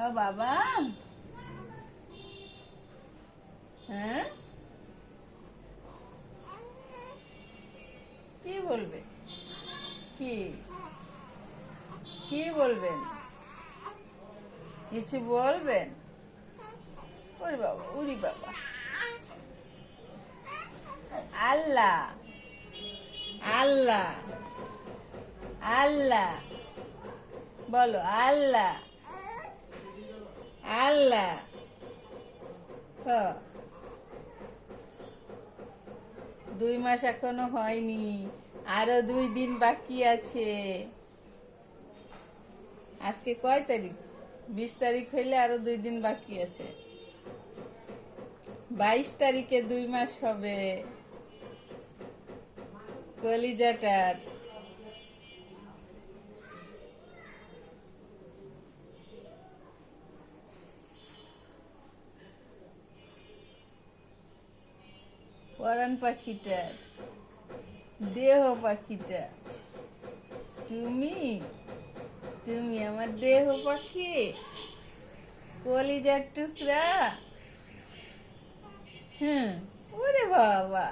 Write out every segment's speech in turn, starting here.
ও বাবা, হ্যাঁ কি বলবে? কি কি বলবেন? কিছু বলবেন? ওরে বাবা, উরি বাবা। আল্লাহ, আল্লাহ, আল্লাহ, বলো আল্লাহ, আল্লাহ। হ, 2 মাস এখনো হয়নি, আরো 2 দিন বাকি আছে। আজকে কয় তারিখ? 20 তারিখ হইলে আরো 2 দিন বাকি আছে। 22 তারিখে 2 মাস হবে কলিজাটার। পরাণ পাখিটার, দেহ পাখিটা। তুমি তুমি আমার দেহ পাখি, কলিজার টুকরা। হ্যাঁ, ওরে বাবা,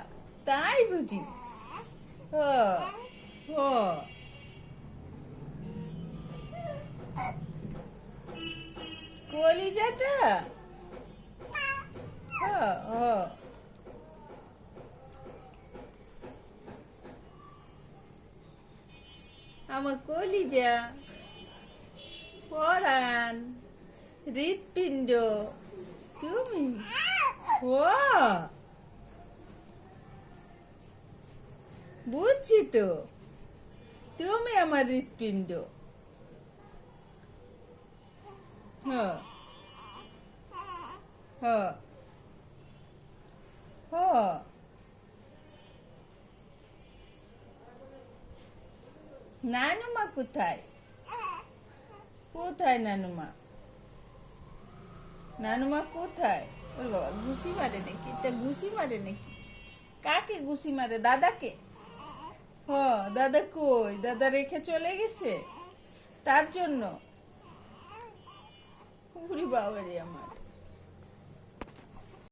তাই বুঝি? ও ও কলিজাটা। ও ও আমার কলিজা, পরাণ, হৃৎপিণ্ড। তুমি ও, বুঝছি তো, তুমি আমার হৃৎপিণ্ড। হ্যাঁ হ্যাঁ হ্যাঁ। নানুমা কোথায়? কোথায় নানুমা? নানুমা কোথায়? ওর বাবা, ঘুষি মারে নাকি? তা ঘুষি মারে নাকি? কাকে ঘুষি মারে? দাদাকে? হ, দাদা কই? দাদা রেখে চলে গেছে তার জন্য? উরি বাবা রে আমার।